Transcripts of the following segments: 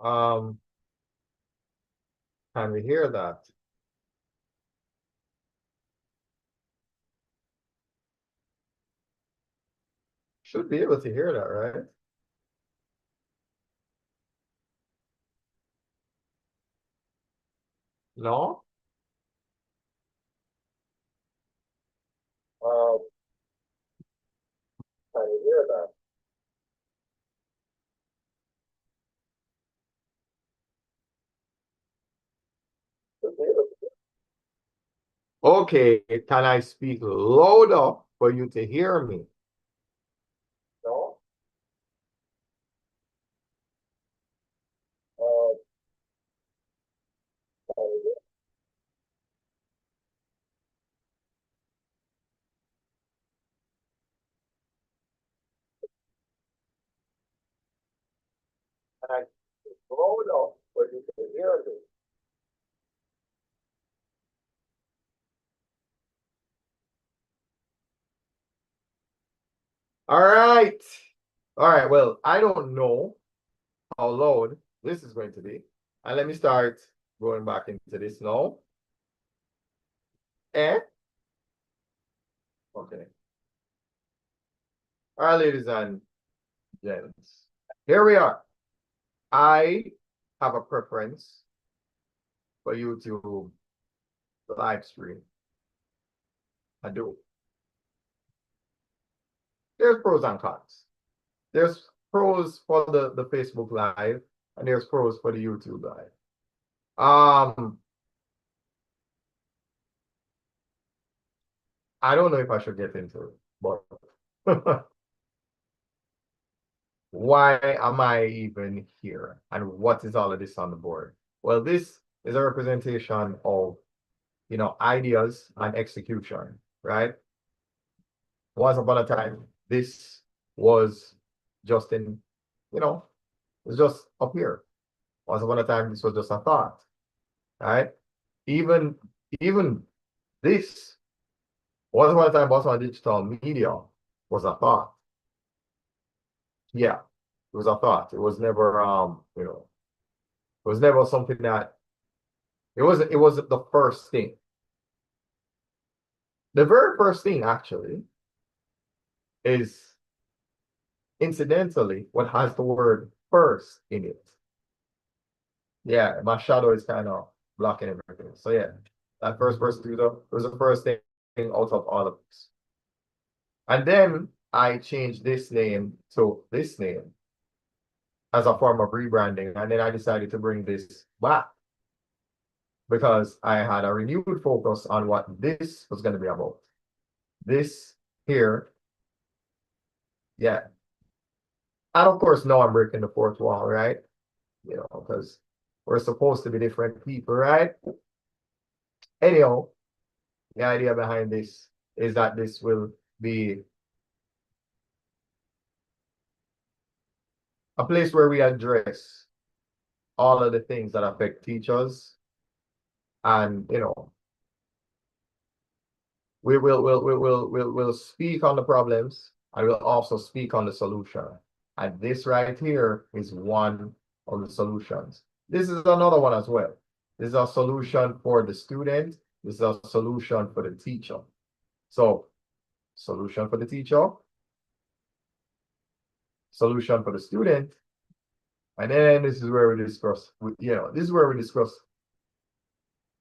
Um, can we hear that? Should be able to hear that, right? No? Um, can you hear that? Should be able to. Okay, can I speak louder for you to hear me? No? Uh, can you hear- can I speak louder for you to hear me? All right. All right. Well, I don't know how loud this is going to be. And let me start going back into this now. Eh? Okay. All right, ladies and gents. Here we are. I have a preference for YouTube live stream. I do. There's pros and cons. There's pros for the Facebook Live, and there's pros for the YouTube Live. Um, I don't know if I should get into it, but why am I even here? And what is all of this on the board? Well, this is a representation of, ideas and execution, right? Once upon a time, this was just in, it's just up here. Once upon a time, this was just a thought, right? Even even this, once upon a time, Bossman Digital Media was a thought. Yeah, it was a thought. It was never it was never something that it wasn't the first thing. The very first thing actually is incidentally what has the word first in it. Yeah, my shadow is kind of blocking everything. So yeah, that first person to do was the first thing out of all of this. And then I changed this name to this name as a form of rebranding. And then I decided to bring this back because I had a renewed focus on what this was going to be about. This here, yeah. And of course, now I'm breaking the fourth wall, right? Because we're supposed to be different people, right? Anyhow, the idea behind this is that this will be a place where we address all of the things that affect teachers. And we'll speak on the problems and we'll also speak on the solution. And this right here is one of the solutions. This is another one as well. This is a solution for the student. This is a solution for the teacher. So, solution for the teacher, solution for the student, and then this is where we discuss, this is where we discuss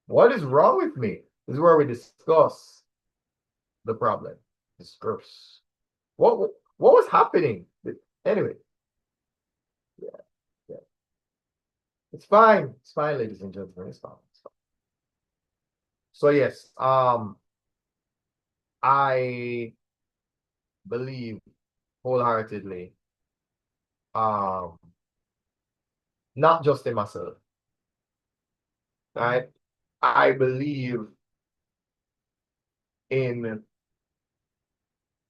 what is wrong with me. This is where we discuss the problem. Discuss what was happening. Anyway, yeah, yeah. It's fine. It's fine, ladies and gentlemen. It's fine. It's fine. So yes, I believe wholeheartedly, um, not just in myself, right? I believe in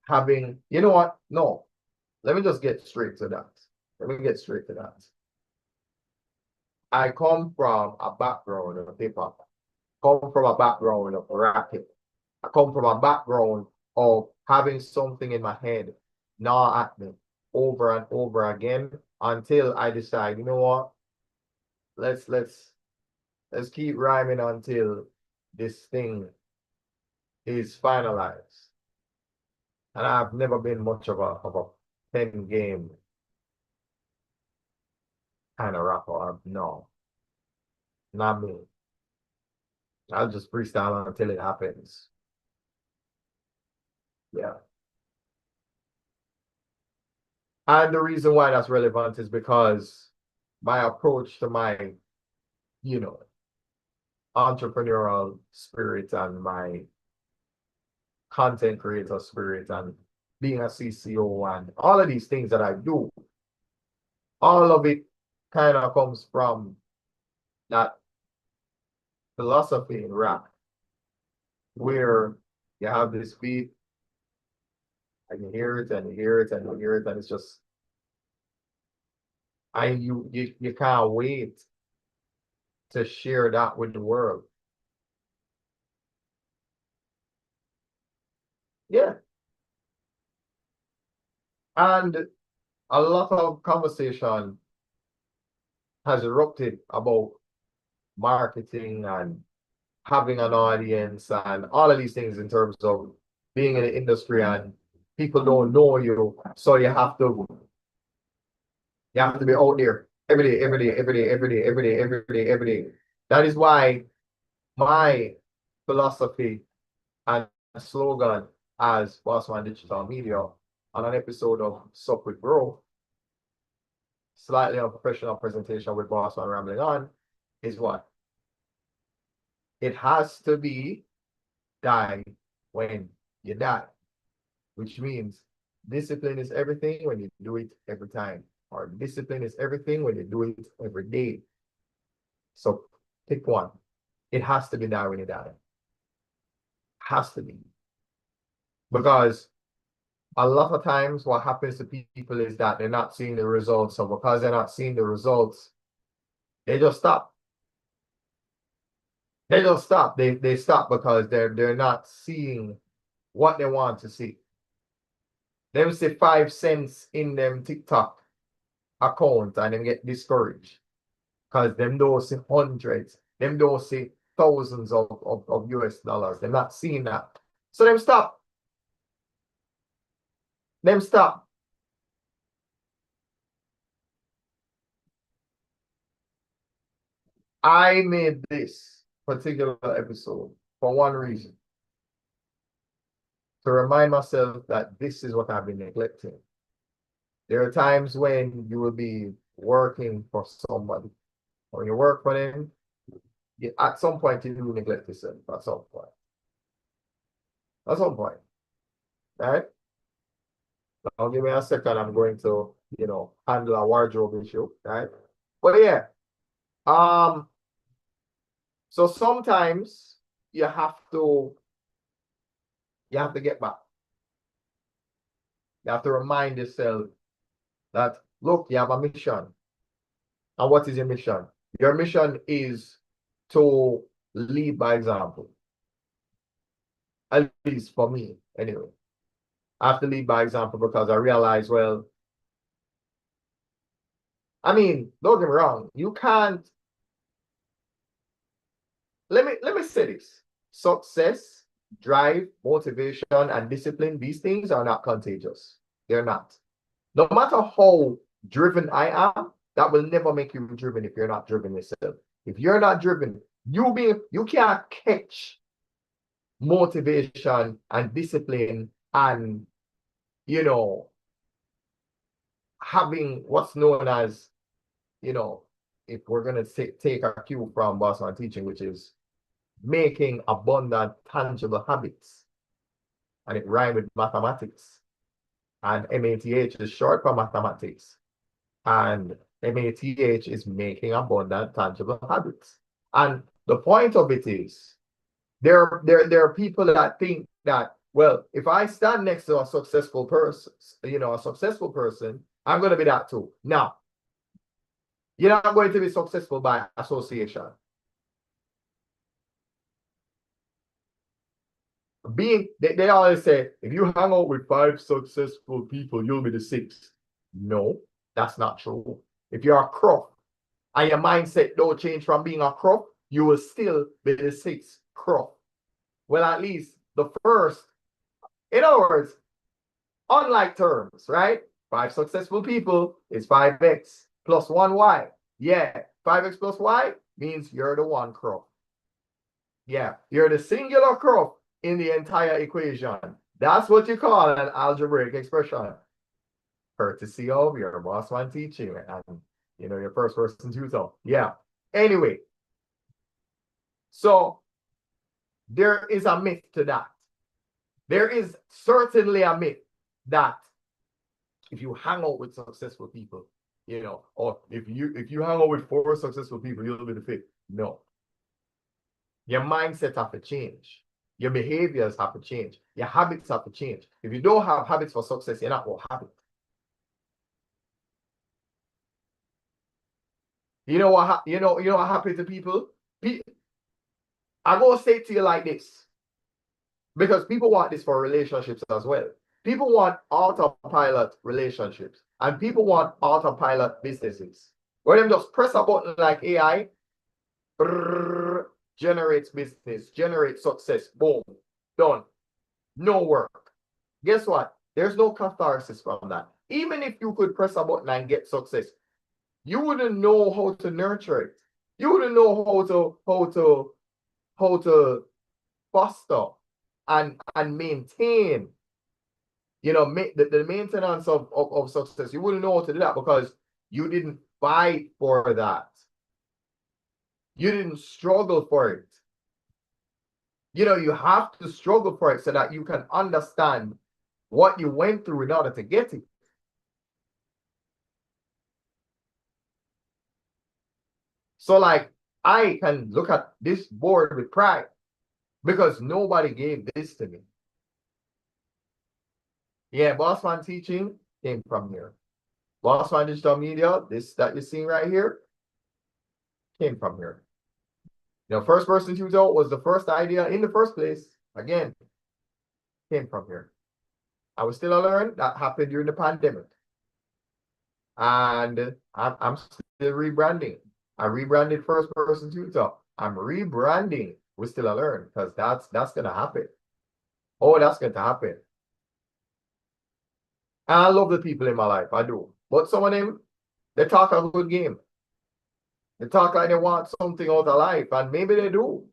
having, you know what? No, let me just get straight to that. Let me get straight to that. I come from a background of hip hop. Come from a background of rapping. I come from a background of having something in my head gnaw at me over and over again until I decide, you know what? let's keep rhyming until this thing is finalized. And I've never been much of a pen game kind of rapper. No, not me. I'll just freestyle until it happens. Yeah. And the reason why that's relevant is because my approach to my, you know, entrepreneurial spirit and my content creator spirit and being a CCO and all of these things that I do, all of it kind of comes from that philosophy in rap, where you have this beat and you hear it and you hear it and you hear it, and it's just, you can't wait to share that with the world. Yeah. And a lot of conversation has erupted about marketing and having an audience and all of these things in terms of being in the industry, and people don't know you, so you have to be out there every day, every day, every day, every day, every day, every day, every day. That is why my philosophy and slogan as Bossman Digital Media on an episode of SUP with Bro, slightly unprofessional presentation with Bossman rambling on, is what? It has to be die when you die, which means discipline is everything when you do it every time, or discipline is everything when you do it every day. So pick one. It has to be die when you die. Has to be. Because a lot of times what happens to people is that they're not seeing the results. So because they're not seeing the results, they just stop. They just stop. They stop because they're not seeing what they want to see. Them see 5 cents in them TikTok account and them get discouraged. Because them don't see hundreds, them don't see thousands of US dollars. They're not seeing that. So them stop. Them stop. I made this particular episode for one reason. To remind myself that this is what I've been neglecting. There are times when you will be working for somebody. When you work for them, at some point you do neglect yourself. At some point. At some point. Right? Now give me a second. I'm going to, handle a wardrobe issue. Right? But yeah. So sometimes you have to get back. You have to remind yourself that, look, you have a mission. And what is your mission? Your mission is to lead by example. At least for me, anyway. I have to lead by example because I realize, well, I mean, don't get me wrong, you can't. Let me say this. Success, drive, motivation, and discipline, these things are not contagious. They're not. No matter how driven I am, that will never make you driven if you're not driven yourself. If you're not driven, you can't catch motivation and discipline and having what's known as, if we're gonna take a cue from Bossman teaching, which is making abundant tangible habits. And it rhymes with mathematics. And MATH is short for mathematics. And MATH is making abundant tangible habits. And the point of it is, there are people that think that, well, if I stand next to a successful person, I'm going to be that too. No. You're not going to be successful by association. They always say, if you hang out with 5 successful people, you'll be the 6th. No, that's not true. If you're a crook and your mindset don't change from being a crop, you will still be the sixth crop. Well, at least the first. In other words, unlike terms, right? 5 successful people is 5x plus 1y. Yeah, 5x plus y means you're the one crop. Yeah, you're the singular crop in the entire equation. That's what you call an algebraic expression. Courtesy of your Bossman teaching and your first person tutor. Yeah. Anyway, so there is a myth to that. There is certainly a myth that if you hang out with successful people, or if you hang out with 4 successful people, you'll be the 5th. No. Your mindset have to change. Your behaviors have to change. Your habits have to change. If you don't have habits for success, you're not going to have it. You know what happens to people? I'm going to say it to you like this, because people want this for relationships as well. People want autopilot relationships, and people want autopilot businesses, where them just press a button like AI, generates business, generates success, boom, done. No work. Guess what? There's no catharsis from that. Even if you could press a button and get success, you wouldn't know how to nurture it. You wouldn't know how to foster and maintain, the maintenance of success. You wouldn't know how to do that because you didn't fight for that. You didn't struggle for it. You have to struggle for it so that you can understand what you went through in order to get it. So like, I can look at this board with pride because nobody gave this to me. Yeah, Bossman teaching came from here. Bossman digital media, this that you're seeing right here, came from here. First person tutor was the first idea in the first place. Again, came from here. I was still a learn. That happened during the pandemic. And I'm still rebranding. I rebranded first person tutor. I'm rebranding. We're still a learn, because that's gonna happen. Oh, that's going to happen. And I love the people in my life. I do. But some of them, they talk a good game. They talk like they want something out of life, and maybe they do.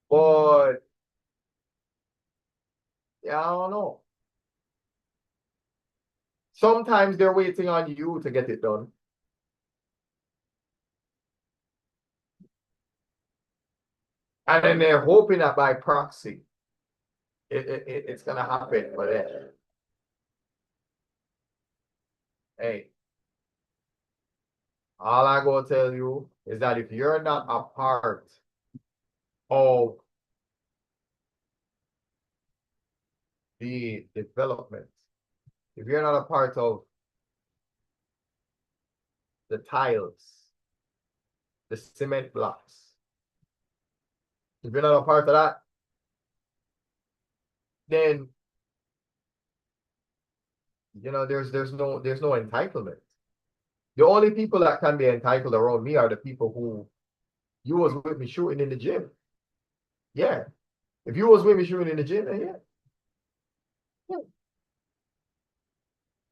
But yeah, I don't know. Sometimes they're waiting on you to get it done. And then they're hoping that by proxy, it's going to happen for them. Hey, all I go tell you is that if you're not a part of the development, if you're not a part of the tiles, the cement blocks, if you're not a part of that, then there's no entitlement. The only people that can be entitled around me are the people who you was with me shooting in the gym. Yeah. If you was with me shooting in the gym, then yeah.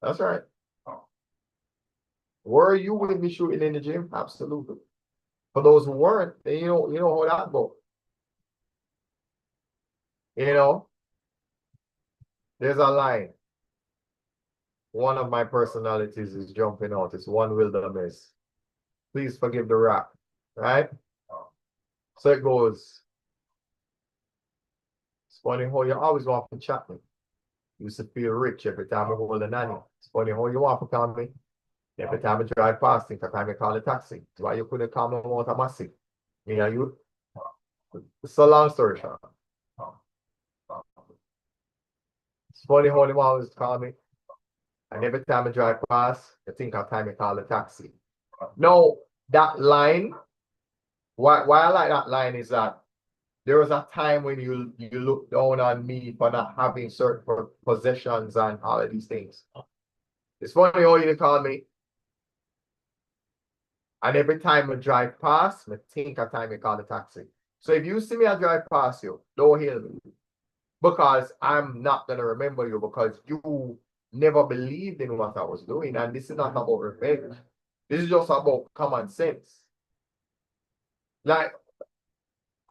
That's right. Were you with me shooting in the gym? Absolutely. For those who weren't, then you know how that goes. There's a line. One of my personalities is jumping out. It's one wilderness. Please forgive the rap, right? So it goes. It's funny how you always want to chat me. You used to feel rich every time I hold a nanny. It's funny how you want to call me. Every time I drive past, every time I call a taxi. That's why you couldn't call me out of Massey. It's a long story short. It's funny how you always call me. And every time I drive past, you think of time I call a taxi. No, that line, why I like that line is that there was a time when you look down on me for not having certain possessions and all of these things. It's funny how you call me. And every time I drive past, I think of time I call the taxi. So if you see me I drive past you, don't hail me. Because I'm not gonna remember you because you never believed in what I was doing. And this is not about revenge. This is just about common sense. Like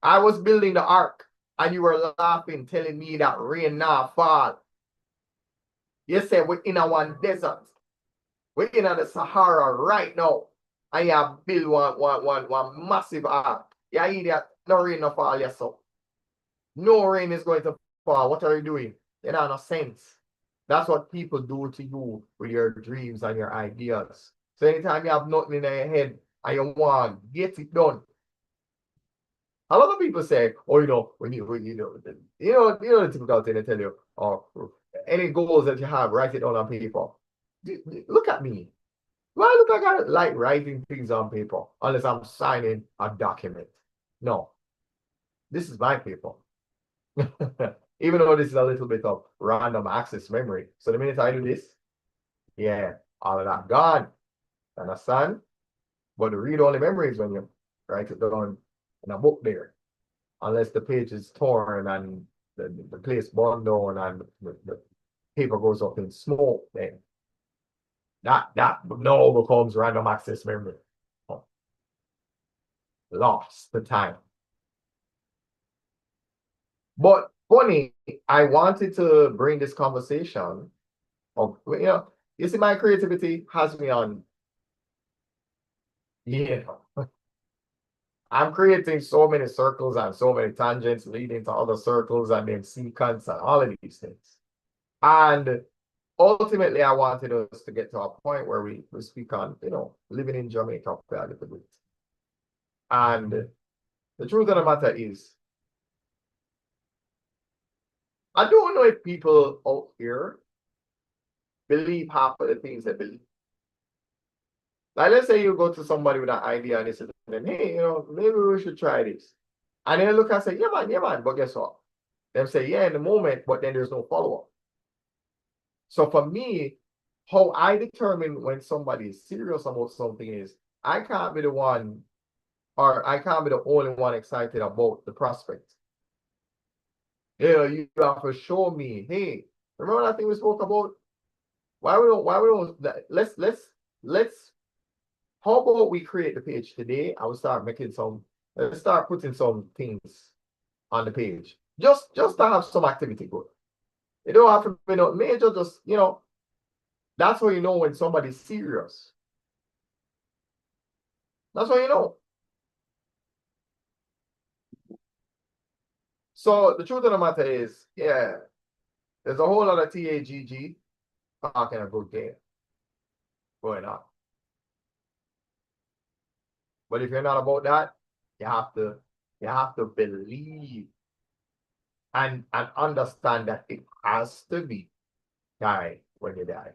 I was building the ark and you were laughing, telling me that rain now fall. You said we're in a one desert. We're in the Sahara right now. And you have built one massive ark. You idiot. No rain no fall, yes, so. No rain is going to fall. What are you doing? You know, no sense. That's what people do to you with your dreams and your ideas. So anytime you have nothing in your head and you want, get it done. A lot of people say, oh, the typical thing they tell you, oh, any goals that you have, write it down on paper. Look at me. Do I look like I like writing things on paper unless I'm signing a document? No. This is my paper. Even though this is a little bit of random access memory. So the minute I do this, yeah, all of that gone. Understand? But the read-only memory is when you write it down in a book there. Unless the page is torn and the place burned down and the paper goes up in smoke, then that now becomes random access memory. Oh. Lost the time. But funny, I wanted to bring this conversation of, you see, my creativity has me on, I'm creating so many circles and so many tangents leading to other circles and then sequence and all of these things. And ultimately, I wanted us to get to a point where we speak on, living in Jamaica a little bit. And the truth of the matter is, I don't know if people out here believe half of the things they believe. Like, let's say you go to somebody with an idea and they say, hey, maybe we should try this. And they look and say, yeah, man. But guess what? They say, yeah, in the moment, but then there's no follow-up. So for me, how I determine when somebody is serious about something is, I can't be the one, or I can't be the only one excited about the prospect. You have to show me, hey, remember that thing we spoke about? Why we don't, let's, how about we create the page today? I will start let's start putting some things on the page. Just to have some activity going. You don't have to be major, just, that's how you know when somebody's serious. That's how you know. So the truth of the matter is, yeah, there's a whole lot of TAGG talking a good game going on. But if you're not about that, you have to believe and understand that it has to be die when you die.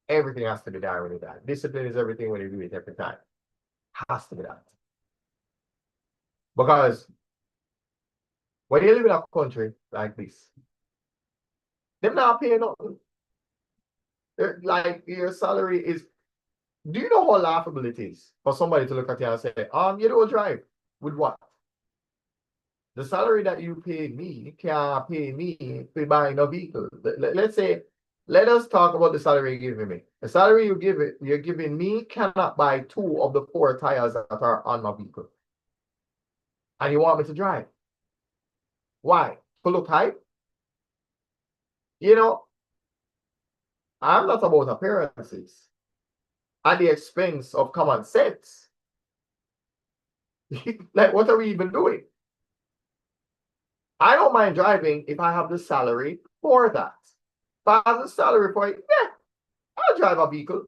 Everything has to be die when you die. Discipline is everything when you do it every time. Has to be that. Because when you live in a country like this, they're not paying nothing. Like your salary is, do you know how laughable it is for somebody to look at you and say, you don't drive? With what? The salary that you pay me can't pay me to buy a vehicle. Let's say, let us talk about the salary you're giving me. The salary you're giving me cannot buy 2 of the 4 tires that are on my vehicle. And you want me to drive. Why? To look hype? I'm not about appearances at the expense of common sense. Like, what are we even doing? I don't mind driving if I have the salary for that. If I have the salary for it, yeah, I'll drive a vehicle.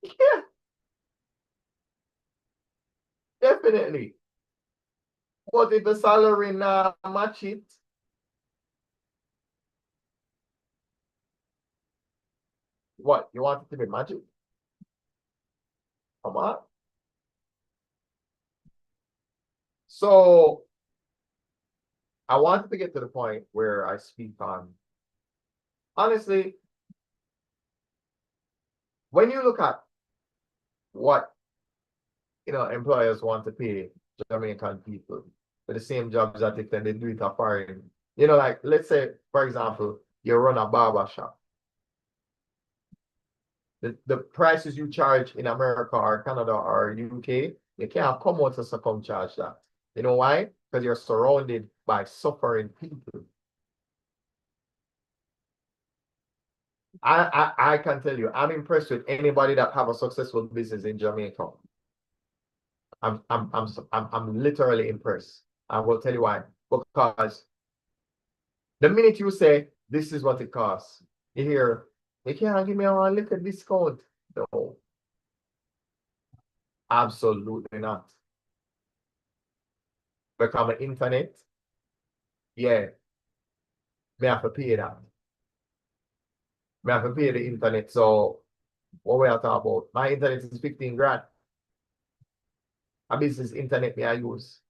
Yeah, definitely. But if the salary not match it, what? You want it to be magic? Come on. So I wanted to get to the point where I speak on, honestly, when you look at what employers want to pay Jamaican people for the same jobs that if they do it a foreign. Like let's say, for example, you run a barber shop. The prices you charge in America or Canada or UK, you can't come out to come charge that. You know why? Because you're surrounded by suffering people. I can tell you, I'm impressed with anybody that have a successful business in Jamaica. I'm literally impressed. I will tell you why. Because the minute you say this is what it costs, you hear, you can't give me a little discount. No, absolutely not. Because the internet, yeah, me have to pay that. Me have to pay the internet. So what we are talking about? My internet is 15 grand. A business internet me I use.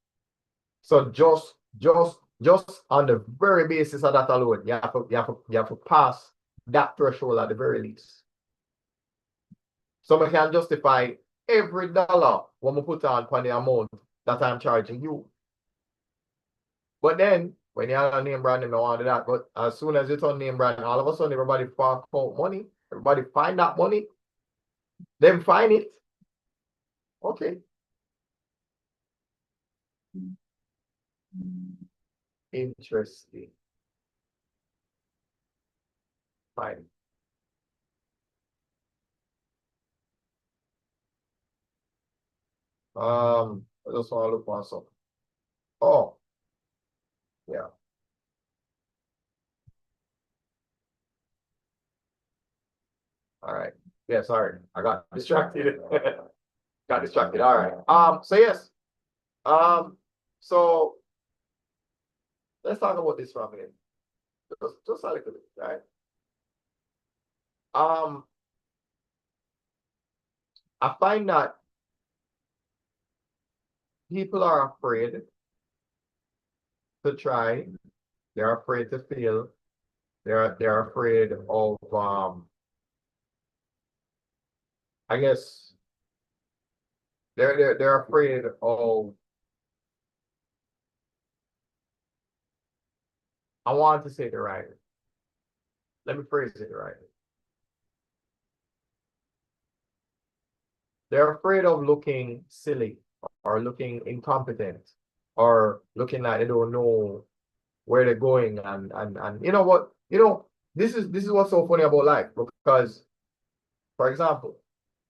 So just on the very basis of that alone, you have to pass that threshold at the very least. So I can justify every dollar when we put on the amount that I'm charging you. But then when you have a name brand, you don't want that. But as soon as you turn name brand, all of a sudden everybody fork out money. Everybody find that money. Then find it. Okay. Interesting. Fine. I just want to look for something. Oh, yeah. All right. Yeah, sorry. I got distracted. Got distracted. All right. So yes. Um, so let's talk about this for a minute. Just a little bit, right? Um, I find that people are afraid to try. They're afraid to fail. They're afraid of I guess they're afraid of I want to say the right. Let me phrase it right. They're afraid of looking silly or looking incompetent or looking like they don't know where they're going and you know what? This is what's so funny about life because, for example,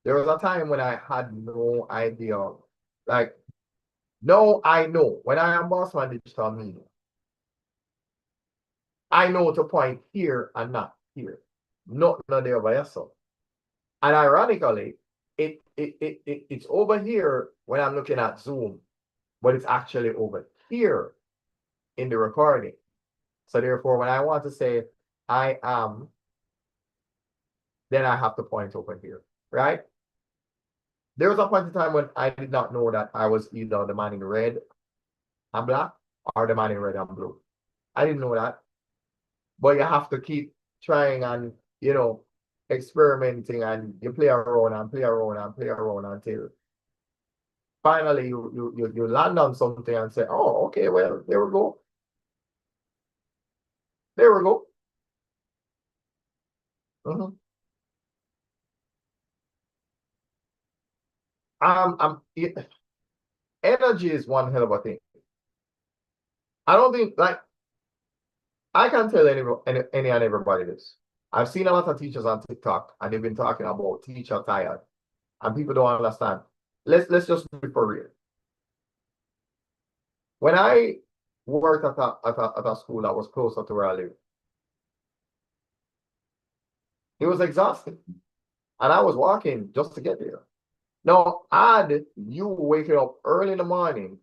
there was a time when I had no idea. Like, no, I know. When I am Bossman Digital Media, I know to point here and not here. Not there by yourself. And ironically, it's over here when I'm looking at Zoom, but it's actually over here in the recording. So therefore, when I want to say I am, then I have to point over here, right? There was a point in time when I did not know that I was either the man in red and black or the man in red and blue. I didn't know that. But you have to keep trying and, experimenting and you play around and play around and play around until finally you land on something and say, oh, okay, well, there we go. There we go. Mhm. Energy is one hell of a thing. I don't think like I can tell any and everybody this. I've seen a lot of teachers on TikTok and they've been talking about teacher tired and people don't understand. Let's just be for real. When I worked at a school that was closer to where I live, it was exhausting. And I was walking just to get there. Now, add you waking up early in the morning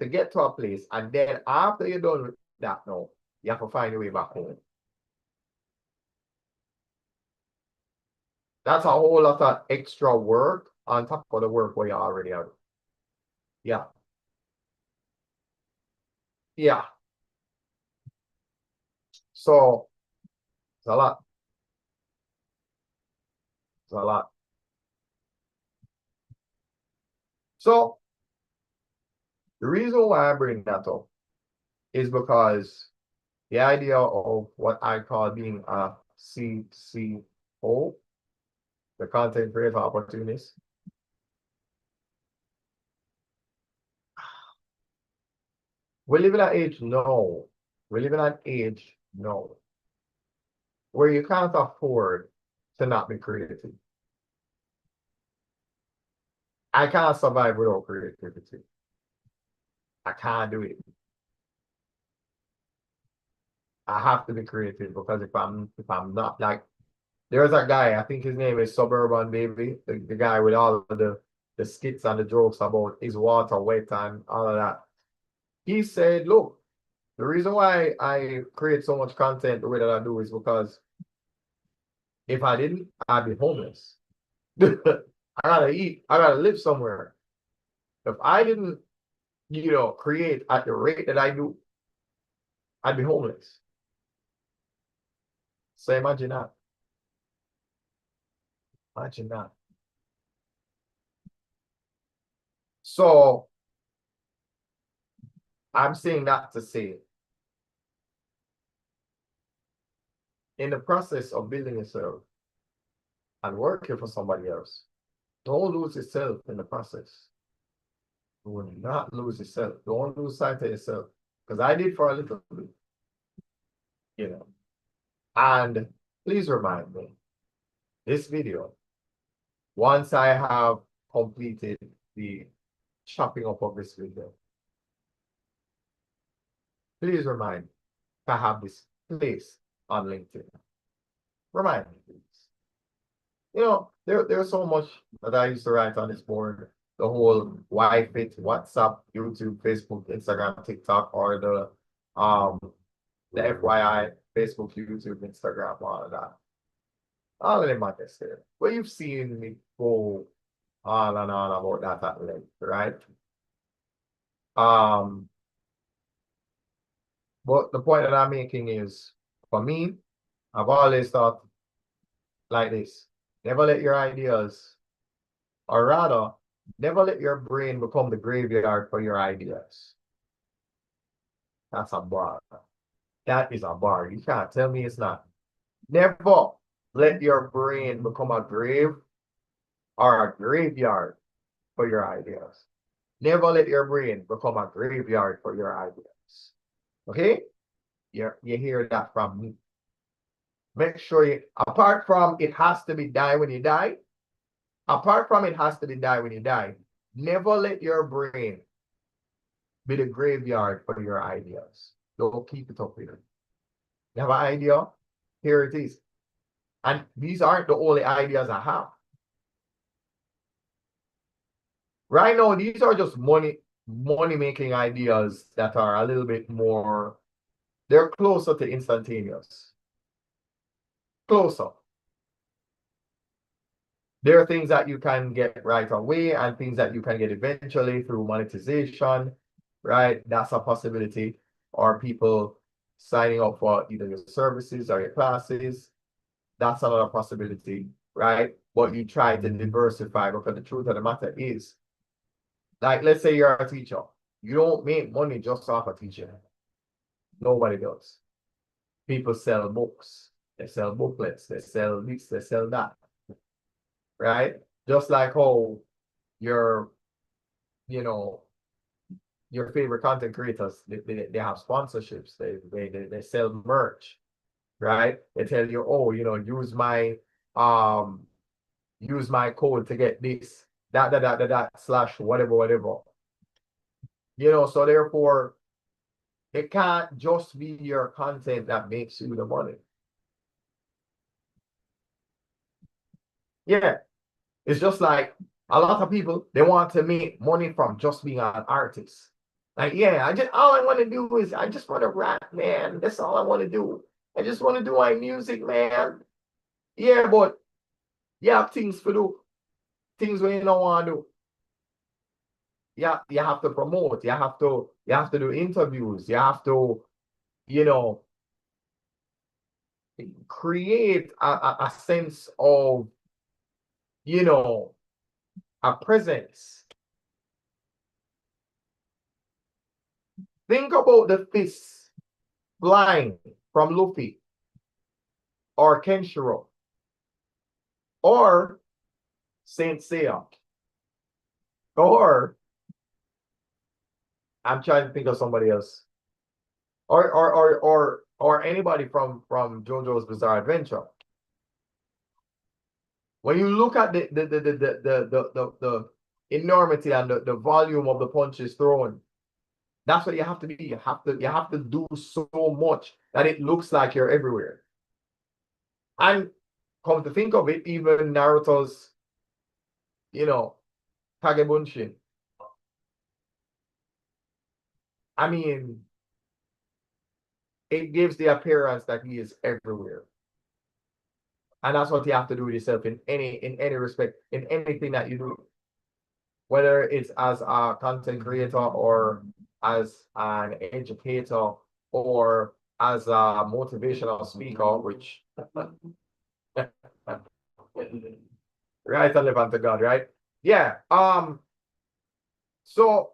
to get to a place, and then after you're done with that, now you have to find your way back home. That's a whole lot of extra work on top of the work where you already have. Yeah. Yeah. So it's a lot. It's a lot. So the reason why I bring that up is because the idea of what I call being a CCO, the content creator opportunist, we live in an age now. We live in an age now where you can't afford to not be creative. I can't survive without creativity. I can't do it. I have to be creative because if I'm not, like, there's a guy, I think his name is Suburban Baby, the guy with all of the skits and the jokes about his water wet and all of that. He said, look, the reason why I create so much content the way that I do is because if I didn't, I'd be homeless. I gotta eat, I gotta live somewhere. If I didn't, create at the rate that I do, I'd be homeless. So imagine that. Imagine that. So I'm saying that to say, in the process of building yourself and working for somebody else, don't lose yourself in the process. You will not lose yourself. Don't lose sight of yourself. Because I did for a little bit, you know. And please remind me, this video, once I have completed the chopping up of this video, please remind me to have this place on LinkedIn. Remind me, please. There's so much that I used to write on this board. The whole why fit WhatsApp, YouTube, Facebook, Instagram, TikTok, or the FYI, Facebook, YouTube, Instagram, all of that. All of them are there. Well, you've seen me go on and on about that at length, right? But the point that I'm making is, for me, I've always thought like this. Never let your ideas, or rather, never let your brain become the graveyard for your ideas. That's a bar. That is a bar. You can't tell me it's not. Never let your brain become a grave or a graveyard for your ideas. Never let your brain become a graveyard for your ideas. Okay? You hear that from me. Make sure apart from it has to be die when you die, apart from it has to be die when you die, never let your brain be the graveyard for your ideas. Don't keep it up here. You have an idea? Here it is. And these aren't the only ideas I have. Right now, these are just money-making ideas that are a little bit more, they're closer to instantaneous. Closer. There are things that you can get right away and things that you can get eventually through monetization, right? That's a possibility. Or people signing up for either your services or your classes. That's another possibility, right? But you try to diversify, because the truth of the matter is, like, let's say you're a teacher. You don't make money just off a teacher. Nobody does. People sell books. They sell booklets. They sell this. They sell that. Right? Just like how your, your favorite content creators, they have sponsorships. They sell merch. Right? They tell you, oh, use my code to get this, that slash whatever. So therefore, it can't just be your content that makes you the money. Yeah. It's just like a lot of people, they want to make money from just being an artist. Like, yeah, all I want to do is I just want to rap, man. That's all I want to do. I just want to do my music, man. Yeah, but you have things to do. Things where you don't want to do. Yeah, you have to promote. You have to do interviews. You have to, create a sense of, a presence. Think about the fist flying from Luffy or Kenshiro or Saint Seiya or I'm trying to think of somebody else or anybody from JoJo's Bizarre Adventure. When you look at the enormity and the volume of the punches thrown, that's what you have to be. You have to do so much that it looks like you're everywhere. And come to think of it, even Naruto's, Kagebunshin. I mean, it gives the appearance that he is everywhere. And that's what you have to do with yourself in any respect, in anything that you do. Whether it's as a content creator or as an educator or as a motivational speaker, which right and live unto God, right? Yeah. So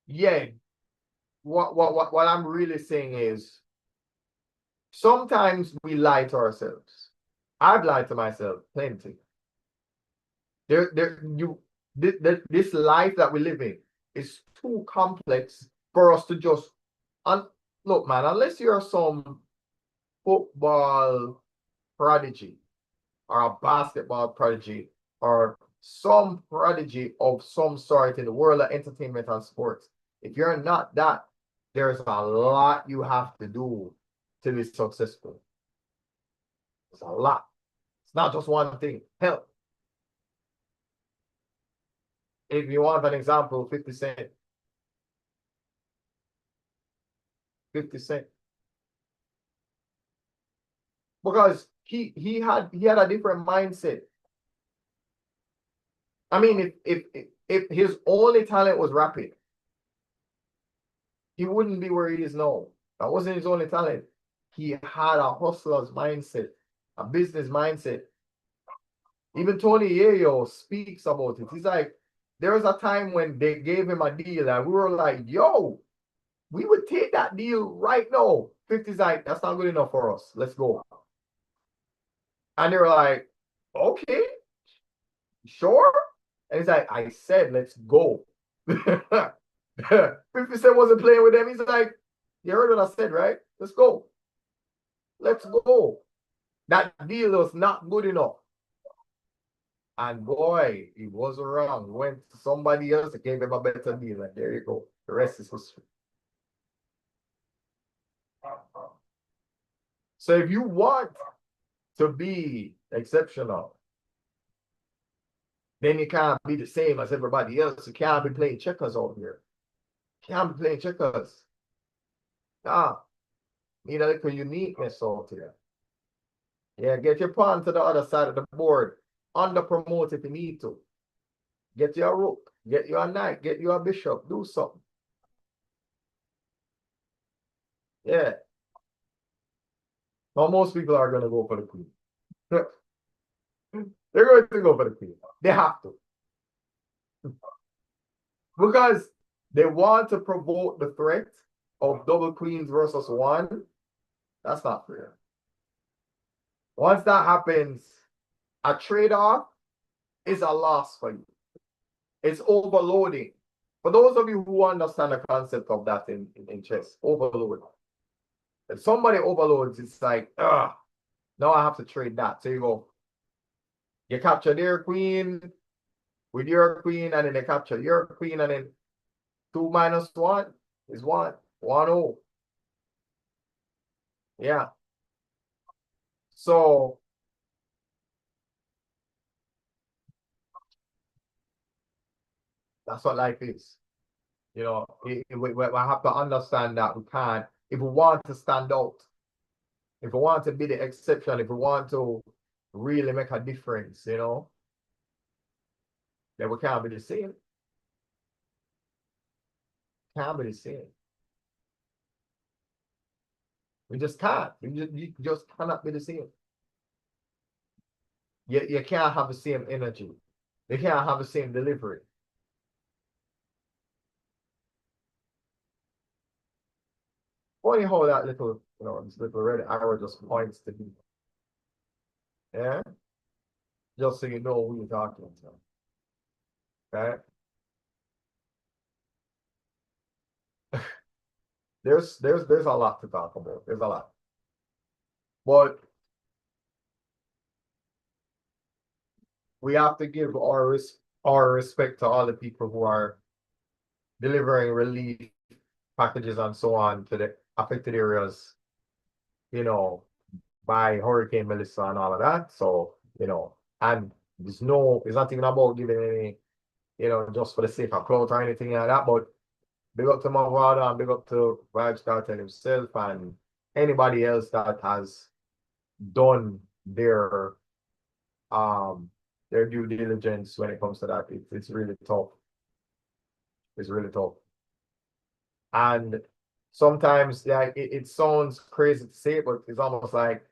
yeah, what I'm really saying is sometimes we lie to ourselves. I've lied to myself plenty. This life that we live in is too complex for us to just look, man, unless you're some football prodigy or a basketball prodigy or some prodigy of some sort in the world of entertainment and sports. If you're not that, there's a lot you have to do to be successful. It's a lot. It's not just one thing. Hell, if you want an example, 50 Cent. 50 Cent. Because he had a different mindset. I mean, if his only talent was rapping, he wouldn't be where he is now. That wasn't his only talent. He had a hustler's mindset, a business mindset. Even Tony Yayo speaks about it. He's like, there was a time when they gave him a deal and we were like, yo, we would take that deal right now. 50's like, that's not good enough for us. Let's go. And they were like, okay, sure. And he's like, I said, let's go. 50 Cent wasn't playing with them. He's like, you heard what I said, right? Let's go. Let's go. That deal was not good enough. And boy, he wasn't wrong. Went to somebody else that gave him a better deal. And there you go. The rest is history. So if you want to be exceptional, then you can't be the same as everybody else. You can't be playing checkers out here. You can't be playing checkers. Nah. Need a little uniqueness out here. Yeah, get your pawn to the other side of the board. Under promote if you need to. Get you a rook. Get you a knight. Get you a bishop. Do something. Yeah. Now most people are going to go for the queen. They're going to go for the queen. They have to. Because they want to provoke the threat of double queens versus one. That's not fair. Once that happens, a trade-off is a loss for you. It's overloading. For those of you who understand the concept of that in chess, overload. If somebody overloads, it's like, now I have to trade that. So you go, you capture their queen with your queen, and then they capture your queen, and then 2 minus 1 is 1. 1-0. Yeah. So that's what life is. We have to understand that we can't, if we want to stand out, if we want to be the exception, if we want to really make a difference, then we can't be the same. Can't be the same. We just can't. You just cannot be the same. You can't have the same energy. You can't have the same delivery. funny how that little, this little red arrow just points to me. Yeah? Just so you know who you're talking to. Okay? There's a lot to talk about. There's a lot. But we have to give our respect to all the people who are delivering relief packages and so on to the affected areas, by Hurricane Melissa and all of that. So, and it's not even about giving any, just for the sake of clout or anything like that, but big up to my father and big up to Vibes Cartel himself and anybody else that has done their due diligence when it comes to that. It's really tough. It's really tough. And sometimes, yeah, it sounds crazy to say, but it's almost like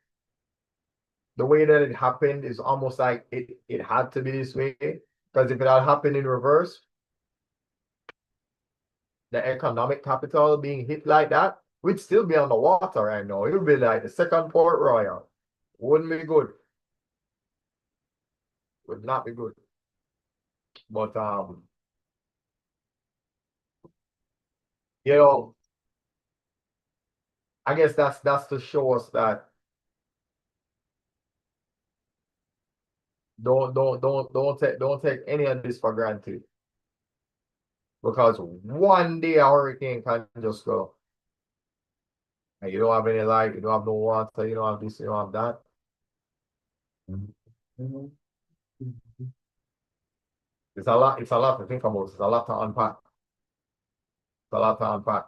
the way that it happened is almost like it had to be this way. Because if it had happened in reverse, the economic capital being hit like that, we'd still be on the water right now. It would be like the second Port Royal. Wouldn't be good. Would not be good. But I guess that's to show us that don't take any of this for granted. Because one day a hurricane can just go. And you don't have any light, you don't have no water, you don't have this, you don't have that. It's a lot to think about. It's a lot to unpack. It's a lot to unpack.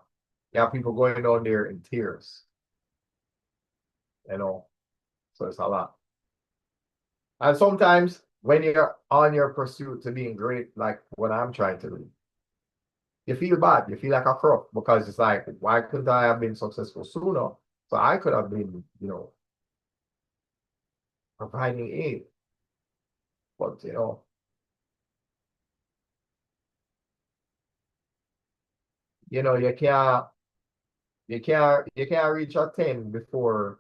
You have people going down there in tears. So it's a lot. And sometimes when you're on your pursuit to being great, like what I'm trying to do, you feel bad. You feel like a crook because it's like, why couldn't I have been successful sooner? So I could have been, providing aid. But you can't reach a 10 before.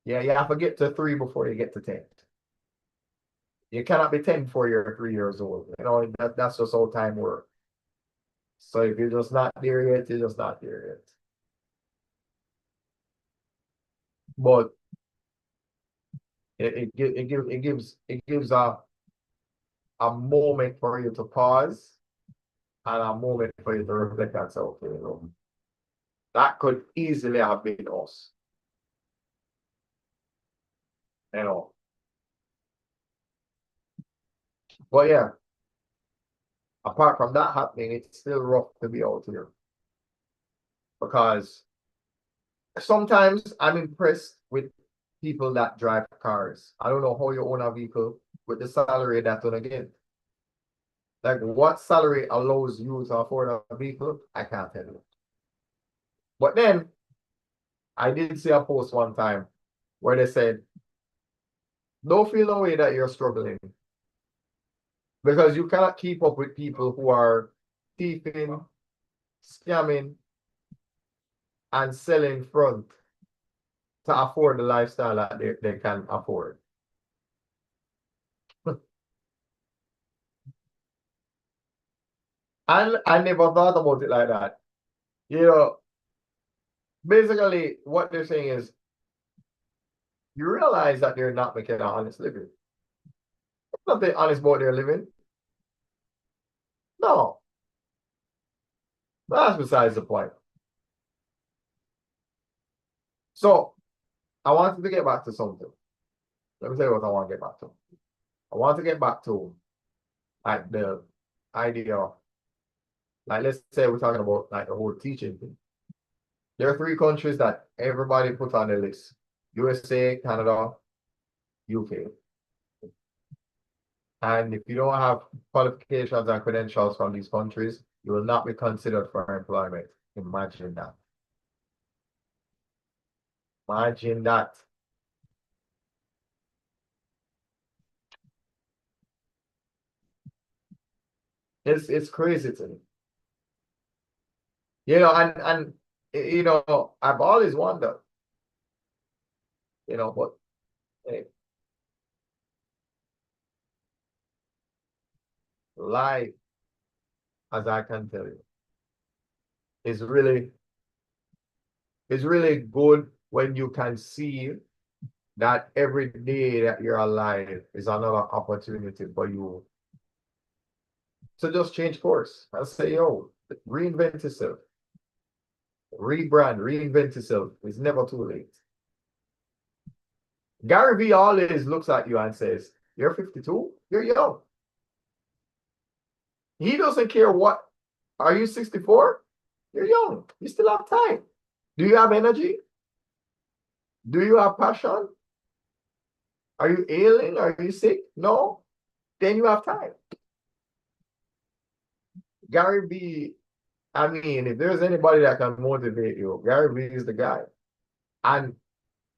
Yeah, you have to get to 3 before you get to 10. You cannot be 10 before you're 3 years old. That's just how time works. So if you're just not there yet, you're just not there yet. But it gives a moment for you to pause and a moment for you to reflect and say, okay, that could easily have been us. You know. But yeah, apart from that happening, it's still rough to be out here. Because sometimes I'm impressed with people that drive cars. I don't know how you own a vehicle with the salary that one again. Like what salary allows you to afford a vehicle? I can't tell you. But then I did see a post one time where they said, don't feel no way that you're struggling because you cannot keep up with people who are thieving, scamming, and selling front to afford the lifestyle that they can afford. And I never thought about it like that. Basically what they're saying is you realize that they're not making an honest living. It's not being honest about their living. No. That's besides the point. So I wanted to get back to something. Let me tell you what I want to get back to. I want to get back to like the idea of, like, let's say we're talking about like the whole teaching thing. There are 3 countries that everybody put on the list: USA, Canada, UK. And if you don't have qualifications and credentials from these countries, you will not be considered for employment. Imagine that. Imagine that. It's crazy to me. And You know, I've always wondered, you know, but hey, life, as I can tell you, is really good when you can see that every day that you're alive is another opportunity for you to just change course and say, yo, reinvent yourself, rebrand, reinvent yourself. It's never too late. Gary Vee always looks at you and says, you're 52, you're young. He doesn't care what, are you 64? You're young, you still have time. Do you have energy? Do you have passion? Are you ailing? Are you sick? No? Then you have time. Gary Vee, I mean, if there's anybody that can motivate you, Gary Vee is the guy. And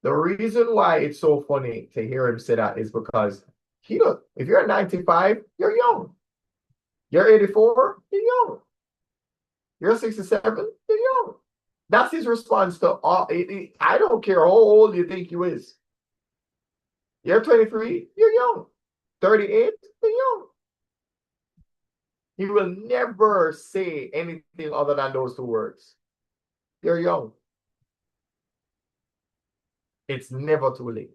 the reason why it's so funny to hear him say that is because he does, if you're 95, you're young. You're 84, you're young. You're 67, you're young. That's his response to all. I don't care how old you think you is. You're 23, you're young. 38, you're young. He will never say anything other than those two words. You're young. It's never too late.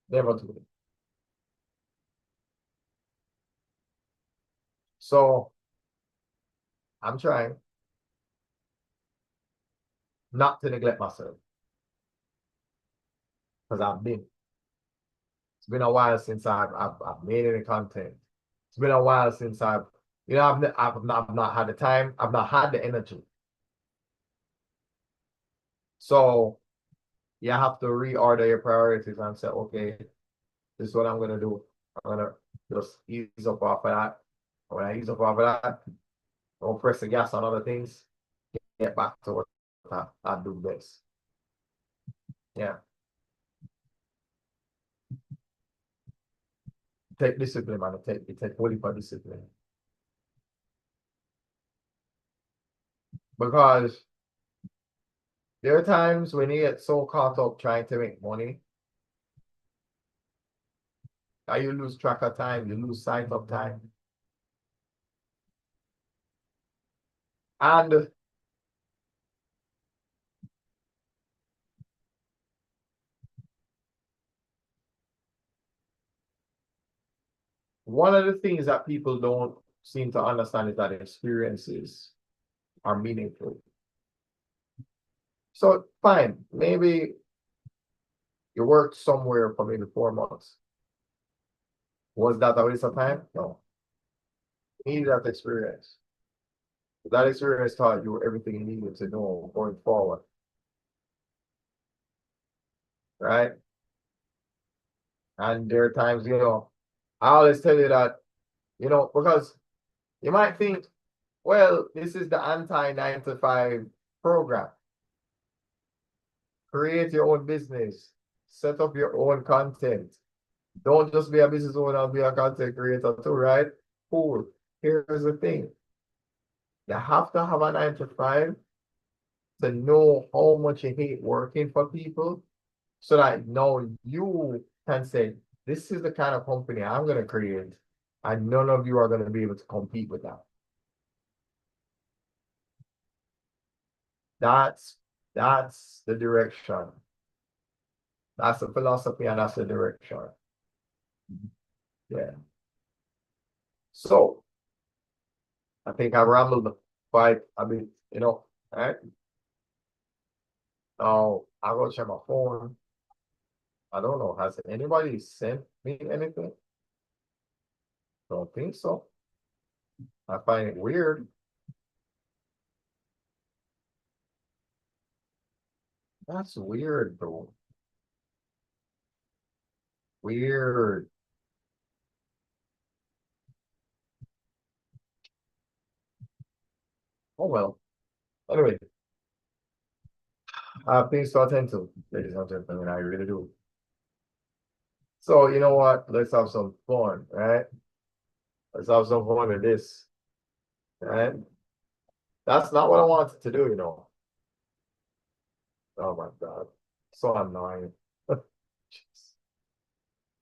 Never too late. So I'm trying not to neglect myself because it's been a while since I've made any content. It's been a while since I've not had the time. I've not had the energy. So you have to reorder your priorities and say, okay, this is what I'm gonna do. I'm gonna just ease up off of that. When I ease up off of that, don't press the gas on other things. Get back to what I do best. Yeah. Take discipline, man. It take fully for discipline. Because there are times when you get so caught up trying to make money that you lose track of time, you lose sight of time. And one of the things that people don't seem to understand is that experiences are meaningful. So fine, maybe you worked somewhere for maybe 4 months. Was that a waste of time? No. You needed that experience. That experience taught you everything you needed to know going forward. Right? And there are times, I always tell you that, because you might think, well, this is the anti-9 to 5 program. Create your own business. Set up your own content. Don't just be a business owner, be a content creator too, right? Cool. Here's the thing. You have to have a 9 to 5 to know how much you hate working for people so that now you can say, this is the kind of company I'm going to create, and none of you are going to be able to compete with that. That's the direction. That's the philosophy and that's the direction. Yeah. So I think I rambled quite a bit, all right? Now I will check my phone. I don't know. Has anybody sent me anything? Don't think so. I find it weird. That's weird, though. Weird. Oh well. Anyway, things to attend to, ladies and gentlemen. I really do. So you know what? Let's have some fun, right? Let's have some fun with this, right? That's not what I wanted to do, you know. Oh my God. So annoying. Jeez.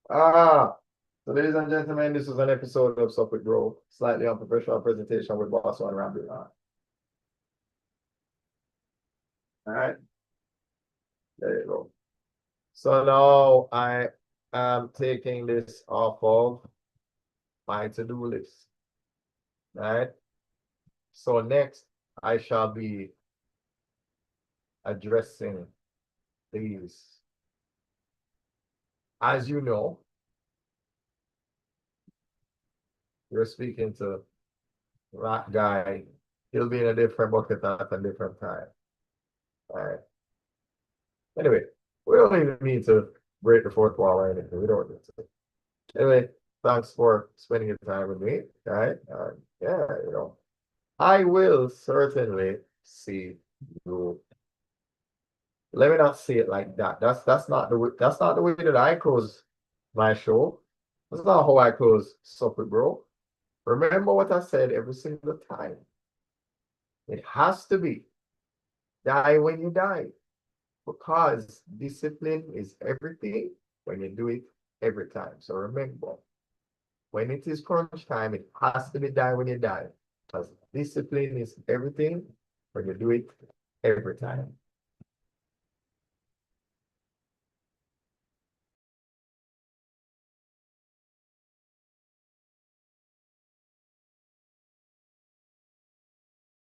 Ah, so ladies and gentlemen, this is an episode of Sup with Bro, slightly unprofessional presentation with Bossman Champloo. All right, there you go. So now I am taking this off of my to-do list. All right. So next, I shall be addressing these. As you know, you're speaking to that guy. He'll be in a different bucket at a different time. All right. Anyway, we don't even need to break the fourth wall or anything. We don't need to. Anyway, thanks for spending your time with me. All right. Yeah, you know, I will certainly see you. Let me not say it like that. That's not the way that I close my show. That's not how I close Supper Bro. Remember what I said every single time. It has to be die when you die. Because discipline is everything when you do it every time. So remember, when it is crunch time, it has to be die when you die. Because discipline is everything when you do it every time.